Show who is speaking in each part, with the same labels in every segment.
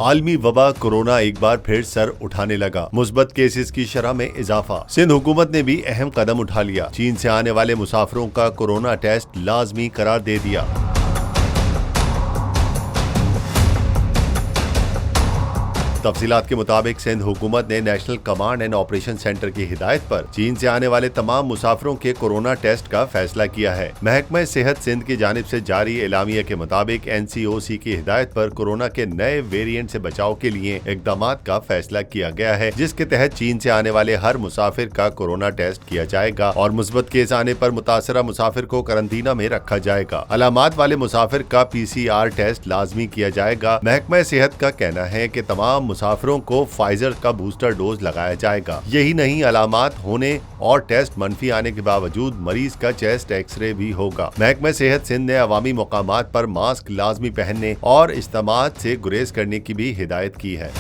Speaker 1: आलमी वबा कोरोना एक बार फिर सर उठाने लगा। मुस्बत केसेस की शरह में इजाफा। सिंध हुकूमत ने भी अहम कदम उठा लिया। चीन से आने वाले मुसाफिरों का कोरोना टेस्ट लाजमी करार दे दिया। तफसीलात के मुताबिक सिंध हुकूमत ने national command and operation centre की हिदायत पर चीन से आने वाले तमाम मुसाफिरों के कोरोना टेस्ट का फैसला किया है। महकमा सेहत सिंध की जानिब से जारी एलामिया के मुताबिक NCOC की हिदायत पर कोरोना के नए वेरिएंट से बचाव के लिए इकदाम का फैसला किया गया है, जिसके तहत चीन से आने वाले हर मुसाफिर का कोरोना टेस्ट किया जाएगा और मुस्बत केस आने पर मुतासरा मुसाफिर को करंतना में रखा जाएगा। अलामात वाले मुसाफिर का PCR टेस्ट लाजमी किया जाएगा। महकमा सेहत का कहना है कि तमाम मुसाफिरों को फाइजर का बूस्टर डोज लगाया जाएगा। यही नहीं, अलामात होने और टेस्ट मनफी आने के बावजूद मरीज का चेस्ट एक्सरे भी होगा। महकमा सेहत सिंध ने अवामी मकामात पर मास्क लाजमी पहनने और इज्तिमात से गुरेज करने की भी हिदायत की है।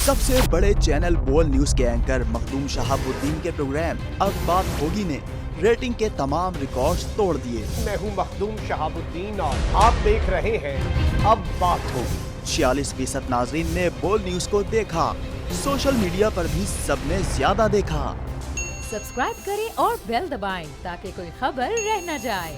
Speaker 2: सबसे बड़े चैनल बोल न्यूज के एंकर मखदूम शहाबुद्दीन के प्रोग्राम अब बात होगी ने रेटिंग के तमाम रिकॉर्ड्स तोड़ दिए।
Speaker 3: मैं हूं मखदूम शहाबुद्दीन और आप देख रहे हैं अब बात होगी।
Speaker 2: 46% नाजरीन ने बोल न्यूज को देखा। सोशल मीडिया पर भी सबने ज्यादा देखा।
Speaker 4: सब्सक्राइब करें और बेल दबाएं ताकि कोई खबर रह न जाए।